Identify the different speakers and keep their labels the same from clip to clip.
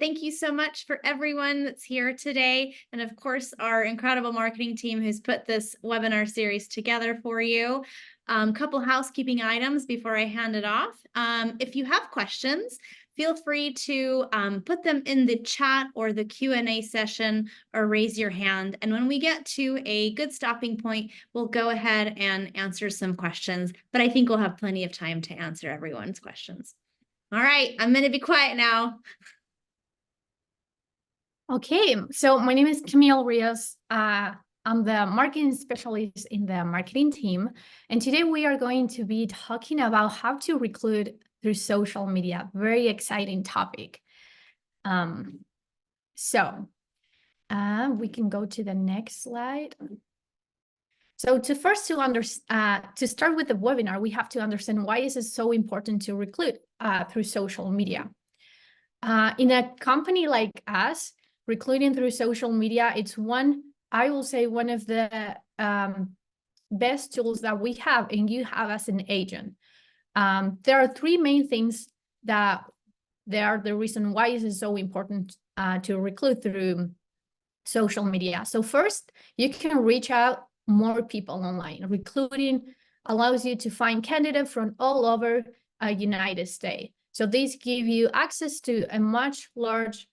Speaker 1: Thank you so much for everyone that's here today. And of course, our incredible marketing team who's put this webinar series together for you. Couple housekeeping items before I hand it off. If you have questions, feel free to put them in the chat or the Q&A session or raise your hand. And when we get to a good stopping point, we'll go ahead and answer some questions. But I think we'll have plenty of time to answer everyone's questions. All right, I'm going to be quiet now.
Speaker 2: Okay, so my name is Camille Rios. I'm the marketing specialist in the marketing team. And today we are going to be talking about how to recruit through social media. Very exciting topic. We can go to the next slide. So to start with the webinar, we have to understand why is it so important to recruit through social media. In a company like us, recruiting through social media, it's I will say one of the best tools that we have and you have as an agent. There are three main things that they are the reason why it is so important to recruit through social media. So first, you can reach out more people online. Recruiting allows you to find candidates from all over United States. So these give you access to a much large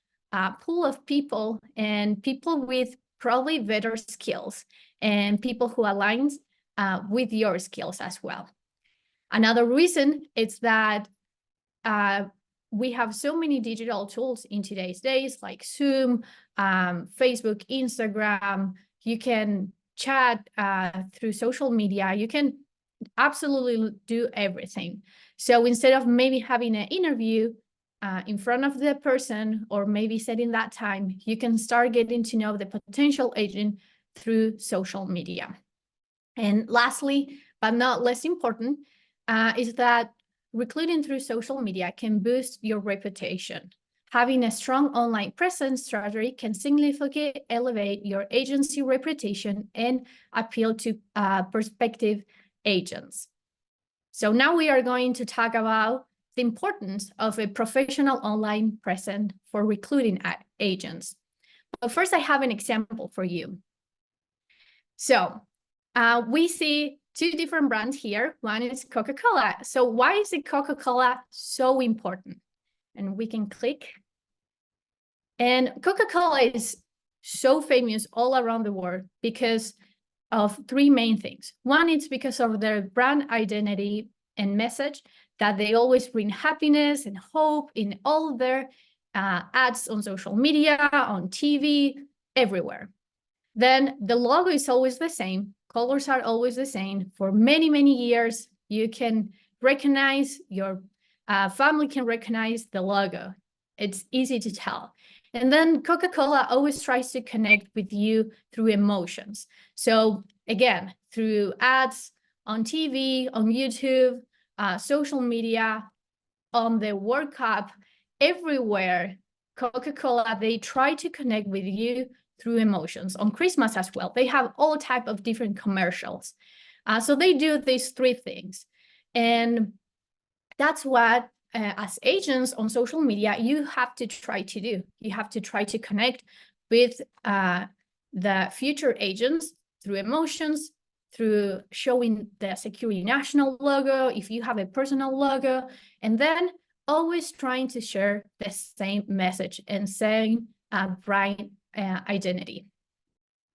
Speaker 2: pool of people and people with probably better skills and people who align with your skills as well. Another reason is that we have so many digital tools in today's days like Zoom, Facebook, Instagram. You can chat through social media. You can absolutely do everything. So instead of maybe having an interview in front of the person or maybe setting that time, you can start getting to know the potential agent through social media. And lastly, but not less important, is that recruiting through social media can boost your reputation. Having a strong online presence strategy can significantly elevate your agency reputation and appeal to prospective agents. So now we are going to talk about the importance of a professional online presence for recruiting agents. But first, I have an example for you. So we see two different brands here. One is Coca-Cola. So why is it Coca-Cola so important? And we can click. And Coca-Cola is so famous all around the world because of three main things. One is because of their brand identity and message, that they always bring happiness and hope in all their ads on social media, on TV, everywhere. Then the logo is always the same. Colors are always the same. For many, many years, you can recognize, your family can recognize the logo. It's easy to tell. And then Coca-Cola always tries to connect with you through emotions. So again, through ads on TV, on YouTube, social media, on the World Cup, everywhere, Coca-Cola, they try to connect with you through emotions. On Christmas as well, they have all type of different commercials. So they do these three things. And that's what, as agents on social media, you have to try to do. You have to try to connect with the future agents through emotions, through showing the Security National logo, if you have a personal logo, and then always trying to share the same message and same brand identity.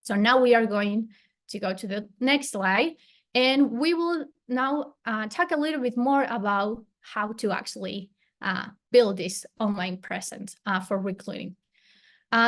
Speaker 2: So now we are going to go to the next slide, and we will now talk a little bit more about how to actually build this online presence for recruiting.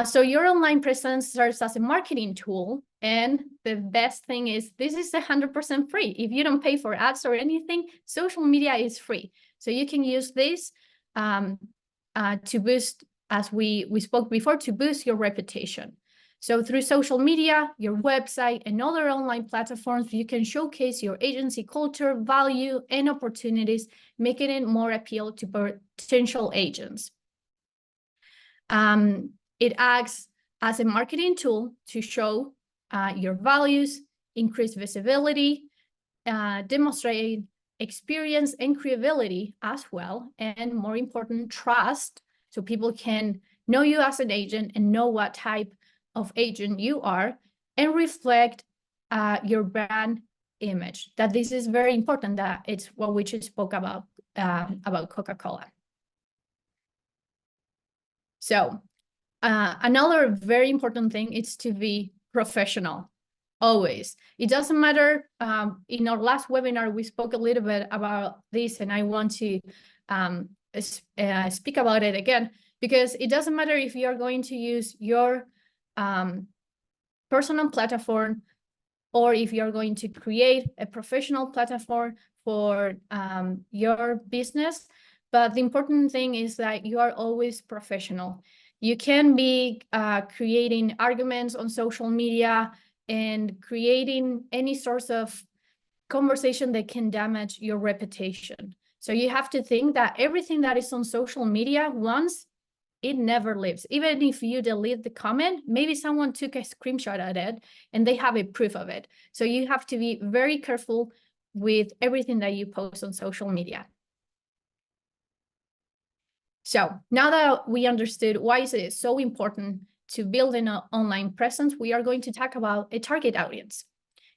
Speaker 2: So your online presence serves as a marketing tool, and the best thing is this is 100% free. If you don't pay for ads or anything, social media is free. So you can use this to boost, as we spoke before, to boost your reputation. So through social media, your website, and other online platforms, you can showcase your agency culture, value, and opportunities, making it more appeal to potential agents. It acts as a marketing tool to show your values, increase visibility, demonstrate experience and credibility as well, and more important, trust, so people can know you as an agent and know what type of agent you are, and reflect your brand image. That this is very important, that it's what we just spoke about Coca-Cola. So another very important thing is to be professional, always. It doesn't matter, in our last webinar, we spoke a little bit about this, and I want to speak about it again, because it doesn't matter if you're going to use your personal platform or if you're going to create a professional platform for your business. But the important thing is that you are always professional. You can be creating arguments on social media and creating any source of conversation that can damage your reputation. So you have to think that everything that is on social media, once it never lives. Even if you delete the comment, maybe someone took a screenshot of it and they have a proof of it. So you have to be very careful with everything that you post on social media. So now that we understood why is it so important to build an online presence, we are going to talk about a target audience.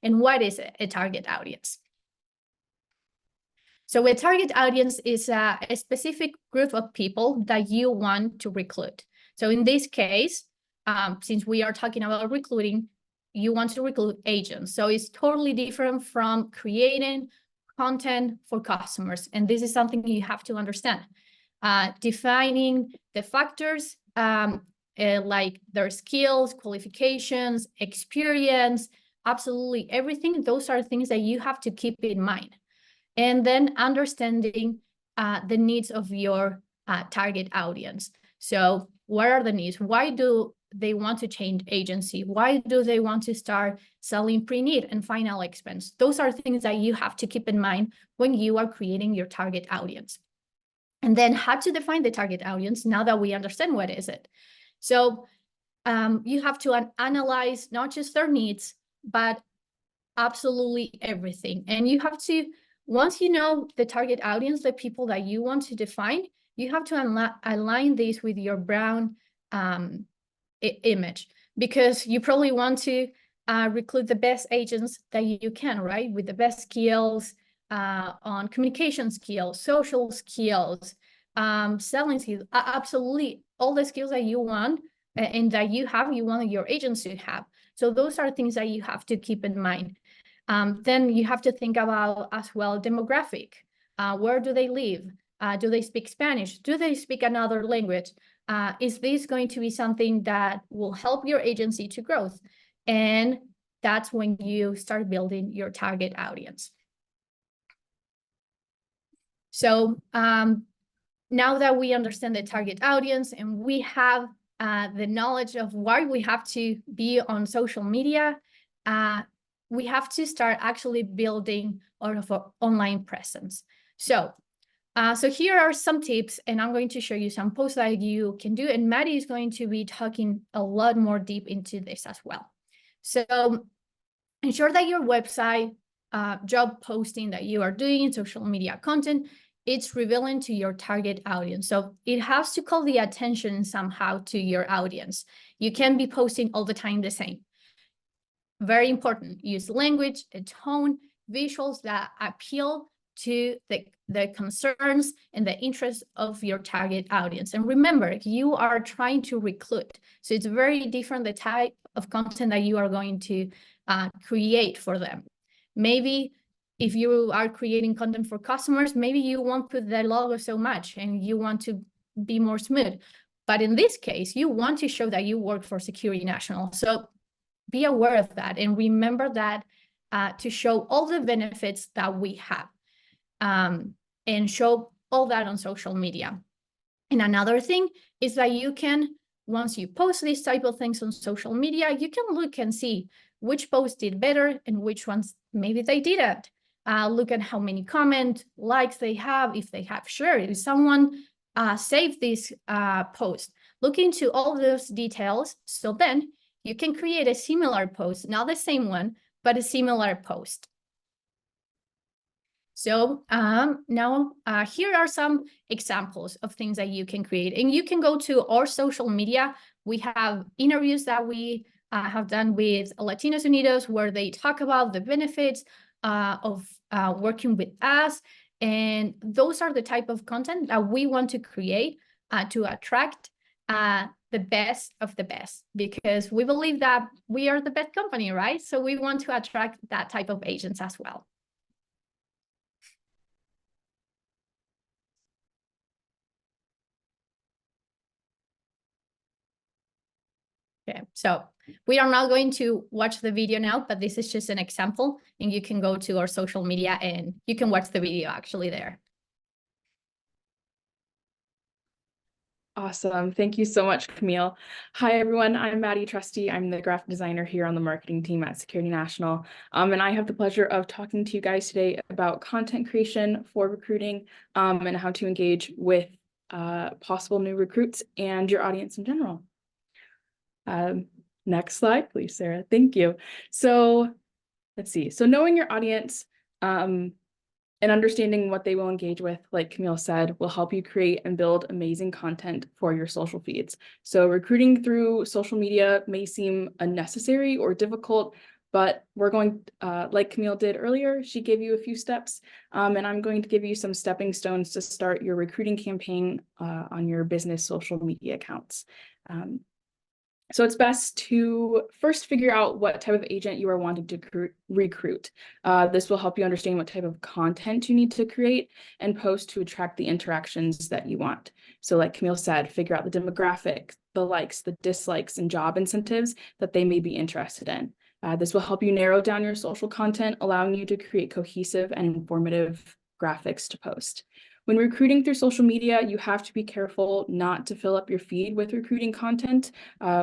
Speaker 2: And what is a target audience? So a target audience is a specific group of people that you want to recruit. So in this case, since we are talking about recruiting, you want to recruit agents. So it's totally different from creating content for customers. And this is something you have to understand. Defining the factors like their skills, qualifications, experience, absolutely everything. Those are things that you have to keep in mind. And then understanding the needs of your target audience. So what are the needs? Why do they want to change agency? Why do they want to start selling pre-need and final expense? Those are things that you have to keep in mind when you are creating your target audience. And then how to define the target audience now that we understand what is it. So you have to analyze not just their needs, but absolutely everything. And you have to, once you know the target audience, the people that you want to define, you have to align this with your brand image, because you probably want to recruit the best agents that you can, right? With the best skills on communication skills, social skills, selling skills, absolutely all the skills that you want and that you have, you want your agents to have. So those are things that you have to keep in mind. Then you have to think about as well demographic. Where do they live? Do they speak Spanish? Do they speak another language? Is this going to be something that will help your agency to growth? And that's when you start building your target audience. So now that we understand the target audience and we have the knowledge of why we have to be on social media, we have to start actually building our online presence. So here are some tips, and I'm going to show you some posts that you can do. And Maddie is going to be talking a lot more deep into this as well. So ensure that your website, job posting that you are doing, social media content, it's revealing to your target audience. So it has to call the attention somehow to your audience. You can't be posting all the time the same. Very important, use language, a tone, visuals that appeal to the concerns and the interests of your target audience. And remember, you are trying to recruit. So it's very different, the type of content that you are going to create for them. Maybe if you are creating content for customers, maybe you won't put the logo so much and you want to be more smooth. But in this case, you want to show that you work for Security National. So be aware of that and remember that to show all the benefits that we have and show all that on social media. And another thing is that you can, once you post these type of things on social media, you can look and see which post did better and which ones maybe they didn't. Look at how many comments, likes they have, if they have shared, if someone saved this post. Look into all those details, so then you can create a similar post, not the same one, but a similar post. So now here are some examples of things that you can create. And you can go to our social media. We have interviews that we have done with Latinos Unidos where they talk about the benefits of working with us. And those are the type of content that we want to create to attract the best of the best, because we believe that we are the best company, right? So we want to attract that type of agents as well. Okay, so we are not going to watch the video now, but this is just an example, and you can go to our social media and you can watch the video actually there.
Speaker 3: Awesome. Thank you so much, Camille. Hi, everyone. I'm Maddie Trusty. I'm the graphic designer here on the marketing team at Security National. And I have the pleasure of talking to you guys today about content creation for recruiting and how to engage with possible new recruits and your audience in general. Next slide, please, Sarah. Thank you. So let's see. So knowing your audience and understanding what they will engage with, like Camille said, will help you create and build amazing content for your social feeds. So recruiting through social media may seem unnecessary or difficult, but we're going, like Camille did earlier, she gave you a few steps, and I'm going to give you some stepping stones to start your recruiting campaign on your business social media accounts. So it's best to first figure out what type of agent you are wanting to recruit. This will help you understand what type of content you need to create and post to attract the interactions that you want. So like Camille said, figure out the demographic, the likes, the dislikes, and job incentives that they may be interested in. This will help you narrow down your social content, allowing you to create cohesive and informative graphics to post. When recruiting through social media, you have to be careful not to fill up your feed with recruiting content.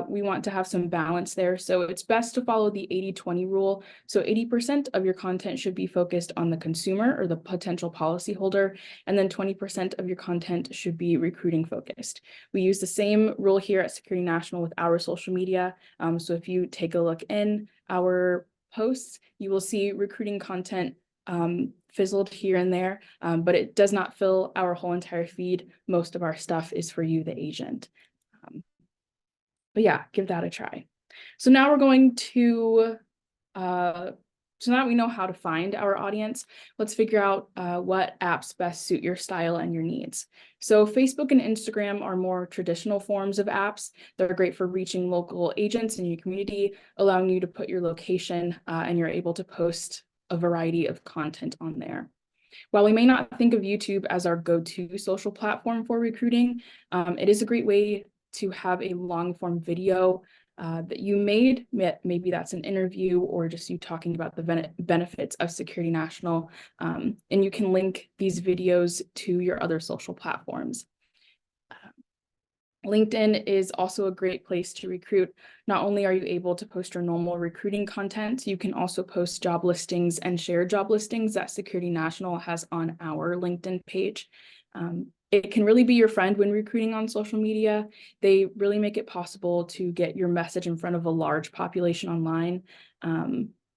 Speaker 3: We want to have some balance there. So it's best to follow the 80-20 rule. So 80% of your content should be focused on the consumer or the potential policyholder, and then 20% of your content should be recruiting focused. We use the same rule here at Security National with our social media. So if you take a look in our posts, you will see recruiting content fizzled here and there, but it does not fill our whole entire feed. Most of our stuff is for you, the agent. But yeah, give that a try. So now we're going to, so now we know how to find our audience, let's figure out what apps best suit your style and your needs. So Facebook and Instagram are more traditional forms of apps. They're great for reaching local agents in your community, allowing you to put your location and you're able to post a variety of content on there. While we may not think of YouTube as our go-to social platform for recruiting, it is a great way to have a long-form video that you made. Maybe that's an interview or just you talking about the benefits of Security National, and you can link these videos to your other social platforms. LinkedIn is also a great place to recruit. Not only are you able to post your normal recruiting content, you can also post job listings and share job listings that Security National has on our LinkedIn page. It can really be your friend when recruiting on social media. They really make it possible to get your message in front of a large population online.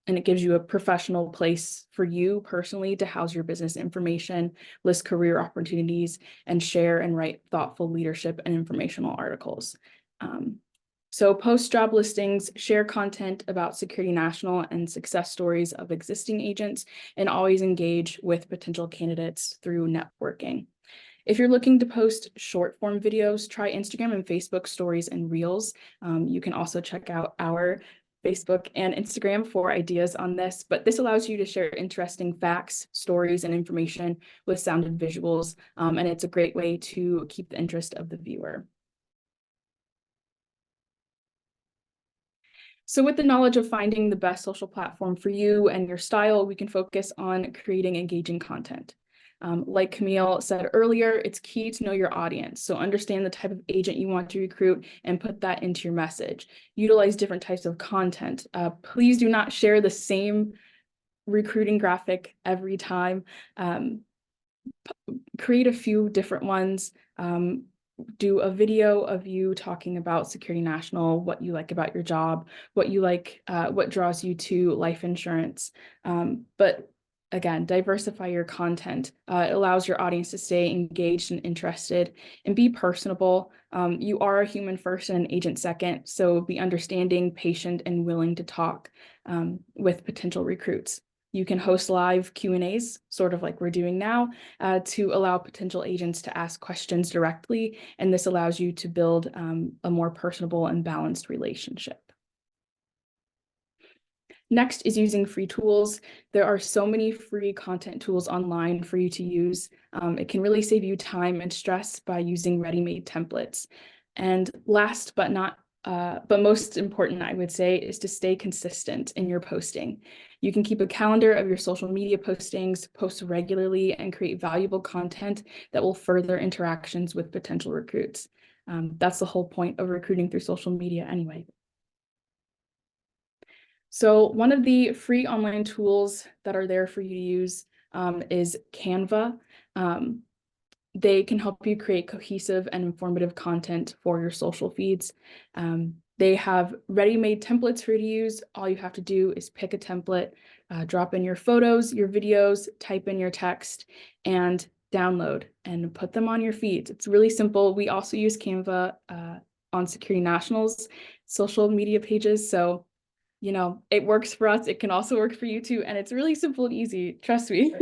Speaker 3: And it gives you a professional place for you personally to house your business information, list career opportunities, and share and write thoughtful leadership and informational articles. So post job listings, share content about Security National and success stories of existing agents, and always engage with potential candidates through networking. If you're looking to post short form videos, try Instagram and Facebook stories and reels. You can also check out our Facebook and Instagram for ideas on this, but this allows you to share interesting facts, stories, and information with sounded visuals, and it's a great way to keep the interest of the viewer. So with the knowledge of finding the best social platform for you and your style, we can focus on creating engaging content. Like Camille said earlier, it's key to know your audience. So understand the type of agent you want to recruit and put that into your message. Utilize different types of content. Please do not share the same recruiting graphic every time. Create a few different ones. Do a video of you talking about Security National, what you like about your job, what you like, what draws you to life insurance. But again, diversify your content. It allows your audience to stay engaged and interested and be personable. You are a human first and an agent second, so be understanding, patient, and willing to talk with potential recruits. You can host live Q&As, sort of like we're doing now, to allow potential agents to ask questions directly, and this allows you to build a more personable and balanced relationship. Next is using free tools. There are so many free content tools online for you to use. It can really save you time and stress by using ready-made templates. And last but most important, I would say, is to stay consistent in your posting. You can keep a calendar of your social media postings, post regularly, and create valuable content that will further interactions with potential recruits. That's the whole point of recruiting through social media anyway. So one of the free online tools that are there for you to use is Canva. They can help you create cohesive and informative content for your social feeds. They have ready-made templates for you to use. All you have to do is pick a template, drop in your photos, your videos, type in your text, and download and put them on your feeds. It's really simple. We also use Canva on Security National's social media pages. So it works for us. It can also work for you too. And it's really simple and easy. Trust me.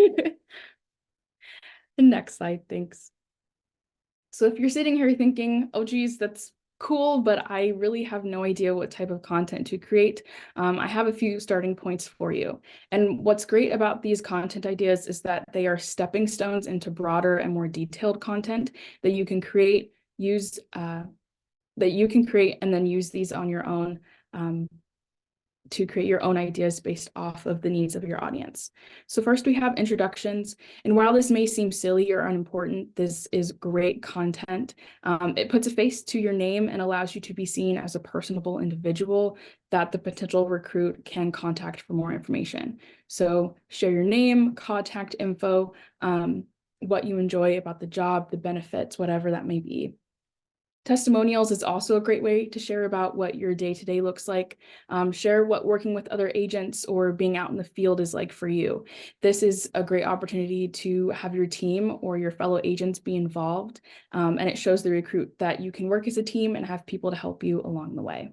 Speaker 3: The next slide, thanks. So if you're sitting here thinking, oh, geez, that's cool, but I really have no idea what type of content to create, I have a few starting points for you. And what's great about these content ideas is that they are stepping stones into broader and more detailed content that you can create, and then use these on your own to create your own ideas based off of the needs of your audience. So first we have introductions. And while this may seem silly or unimportant, this is great content. It puts a face to your name and allows you to be seen as a personable individual that the potential recruit can contact for more information. So share your name, contact info, what you enjoy about the job, the benefits, whatever that may be. Testimonials is also a great way to share about what your day-to-day looks like. Share what working with other agents or being out in the field is like for you. This is a great opportunity to have your team or your fellow agents be involved, and it shows the recruit that you can work as a team and have people to help you along the way.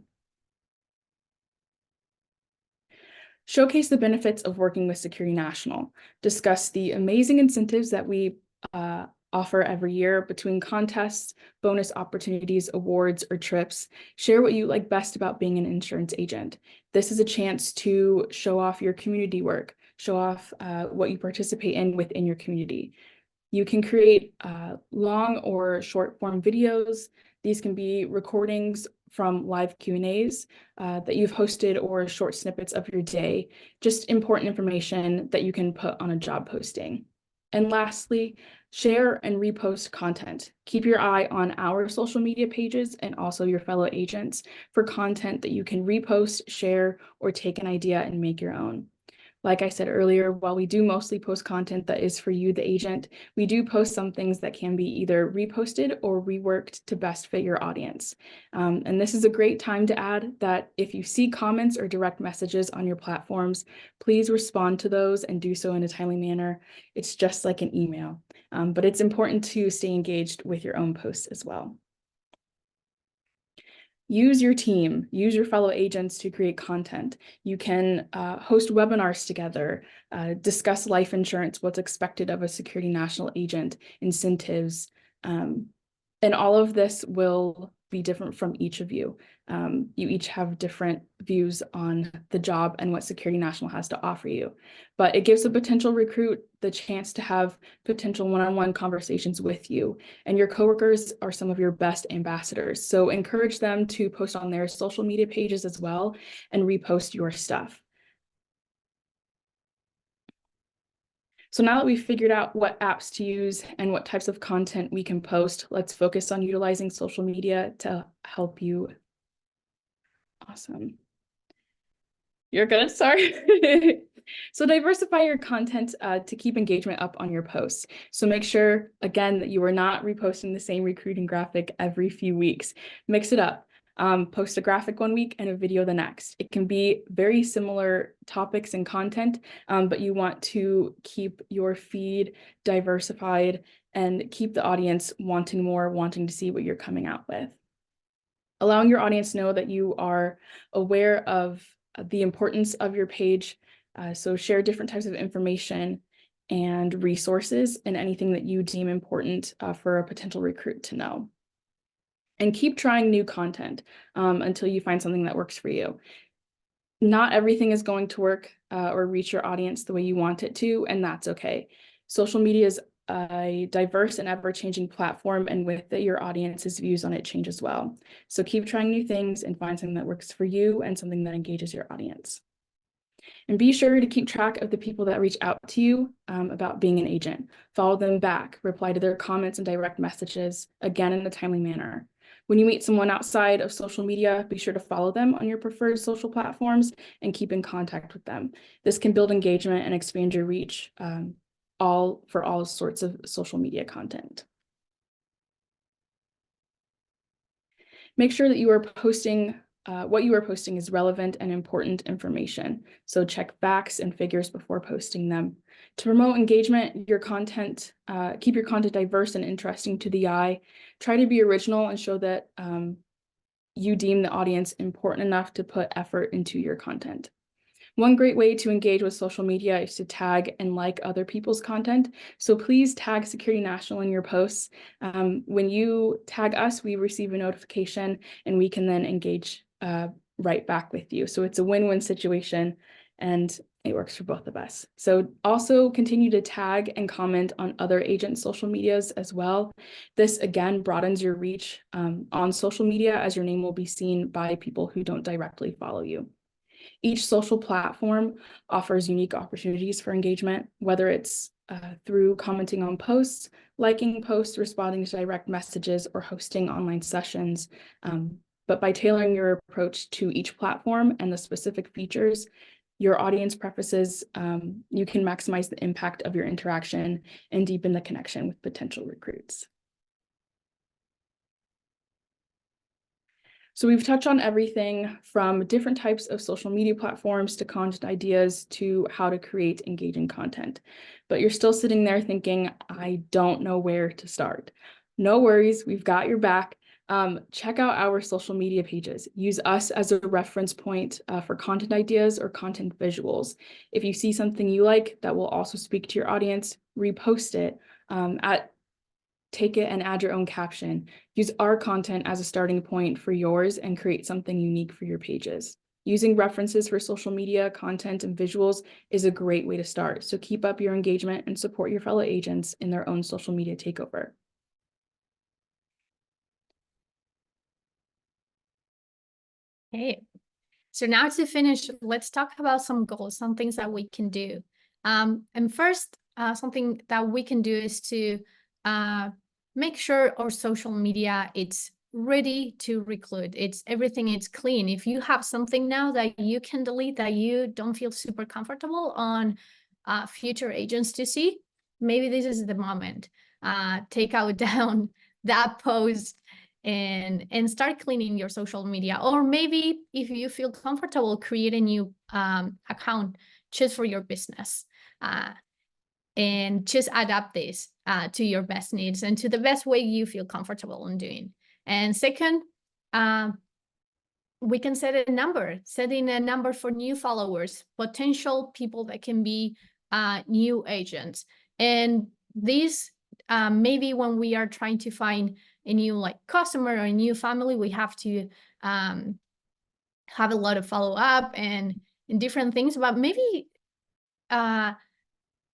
Speaker 3: Showcase the benefits of working with Security National. Discuss the amazing incentives that we offer every year between contests, bonus opportunities, awards, or trips. Share what you like best about being an insurance agent. This is a chance to show off your community work, show off what you participate in within your community. You can create long or short form videos. These can be recordings from live Q&As that you've hosted or short snippets of your day, just important information that you can put on a job posting. And lastly, share and repost content. Keep your eye on our social media pages and also your fellow agents for content that you can repost, share, or take an idea and make your own. Like I said earlier, while we do mostly post content that is for you, the agent, we do post some things that can be either reposted or reworked to best fit your audience. And this is a great time to add that if you see comments or direct messages on your platforms, please respond to those and do so in a timely manner. It's just like an email, but it's important to stay engaged with your own posts as well. Use your team, use your fellow agents to create content. You can host webinars together, discuss life insurance, what's expected of a Security National agent, incentives, and all of this will be different from each of you. You each have different views on the job and what Security National has to offer you. But it gives a potential recruit the chance to have potential one-on-one conversations with you. And your coworkers are some of your best ambassadors. So encourage them to post on their social media pages as well and repost your stuff. So now that we've figured out what apps to use and what types of content we can post, let's focus on utilizing social media to help you. Awesome. You're good, sorry. So diversify your content to keep engagement up on your posts. So make sure, again, that you are not reposting the same recruiting graphic every few weeks. Mix it up. Post a graphic one week and a video the next. It can be very similar topics and content, but you want to keep your feed diversified and keep the audience wanting more, wanting to see what you're coming out with. Allowing your audience to know that you are aware of the importance of your page. So share different types of information and resources and anything that you deem important for a potential recruit to know. And keep trying new content until you find something that works for you. Not everything is going to work or reach your audience the way you want it to, and that's okay. Social media is a diverse and ever-changing platform, and with it, your audience's views on it change as well. So keep trying new things and find something that works for you and something that engages your audience. And be sure to keep track of the people that reach out to you about being an agent. Follow them back, reply to their comments and direct messages, again in a timely manner. When you meet someone outside of social media, be sure to follow them on your preferred social platforms and keep in contact with them. This can build engagement and expand your reach for all sorts of social media content. Make sure that you are posting what you are posting is relevant and important information. So check facts and figures before posting them. To promote engagement, your content, keep your content diverse and interesting to the eye. Try to be original and show that you deem the audience important enough to put effort into your content. One great way to engage with social media is to tag and like other people's content. So please tag Security National in your posts. When you tag us, we receive a notification and we can then engage right back with you. So it's a win-win situation and it works for both of us. So also continue to tag and comment on other agent social medias as well. This again broadens your reach on social media, as your name will be seen by people who don't directly follow you. Each social platform offers unique opportunities for engagement, whether it's through commenting on posts, liking posts, responding to direct messages, or hosting online sessions. But by tailoring your approach to each platform and the specific features, your audience preferences, you can maximize the impact of your interaction and deepen the connection with potential recruits. So we've touched on everything from different types of social media platforms to content ideas to how to create engaging content. But you're still sitting there thinking, I don't know where to start. No worries, we've got your back. Check out our social media pages. Use us as a reference point for content ideas or content visuals. If you see something you like that will also speak to your audience, repost it. Take it and add your own caption. Use our content as a starting point for yours and create something unique for your pages. Using references for social media, content, and visuals is a great way to start. So keep up your engagement and support your fellow agents in their own social media takeover.
Speaker 2: Okay, so now to finish, let's talk about some goals, some things that we can do. And first, something that we can do is to make sure our social media it's ready to recruit. Everything is clean. If you have something now that you can delete that you don't feel super comfortable on future agents to see, maybe this is the moment. Take out down that post and start cleaning your social media. Or maybe if you feel comfortable, create a new account just for your business. And just adapt this to your best needs and to the best way you feel comfortable in doing. And second, we can set a number, setting a number for new followers, potential people that can be new agents. And these, maybe when we are trying to find a new customer or a new family, we have to have a lot of follow-up and different things, but maybe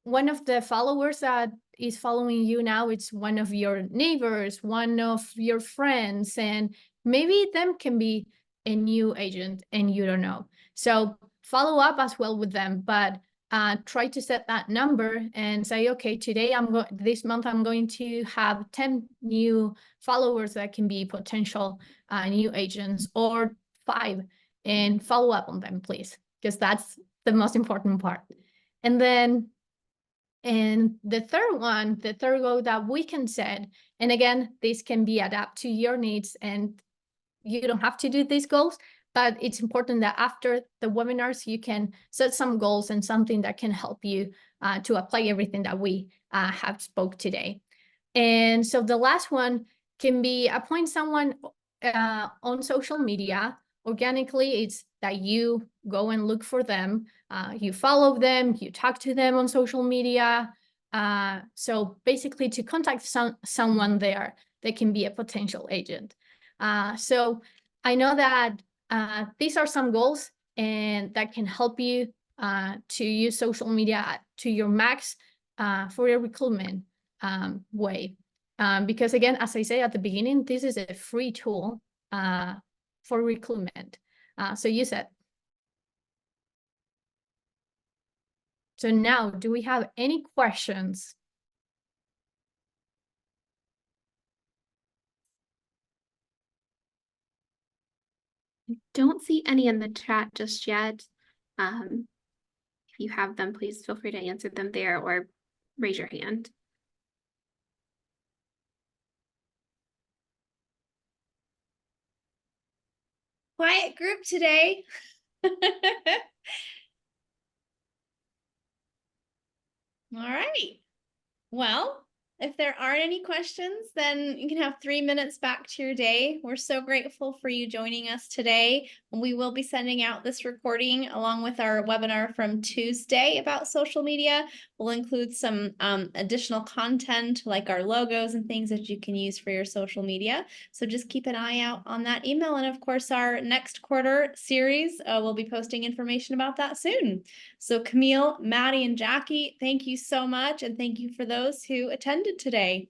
Speaker 2: one of the followers that is following you now, it's one of your neighbors, one of your friends, and maybe them can be a new agent and you don't know. So follow up as well with them, but try to set that number and say, okay, this month I'm going to have 10 new followers that can be potential new agents, or 5, and follow up on them, please, because that's the most important part. And then the third goal that we can set, and again, this can be adapted to your needs and you don't have to do these goals, but it's important that after the webinars, you can set some goals and something that can help you to apply everything that we have spoke today. And so the last one can be appoint someone on social media. Organically, it's that you go and look for them, you follow them, you talk to them on social media. So basically to contact someone there that can be a potential agent. So I know that these are some goals and that can help you to use social media to your max for your recruitment way. Because again, as I said at the beginning, this is a free tool for recruitment. So use it. So now, do we have any questions?
Speaker 4: Don't see any in the chat just yet. If you have them, please feel free to answer them there or raise your hand.
Speaker 1: Quiet group today. All right. Well, if there aren't any questions, then you can have 3 minutes back to your day. We're so grateful for you joining us today. We will be sending out this recording along with our webinar from Tuesday about social media. We'll include some additional content like our logos and things that you can use for your social media. So just keep an eye out on that email. And of course, our next quarter series, we'll be posting information about that soon. So Camille, Maddie, and Jackie, thank you so much. And thank you for those who attended today.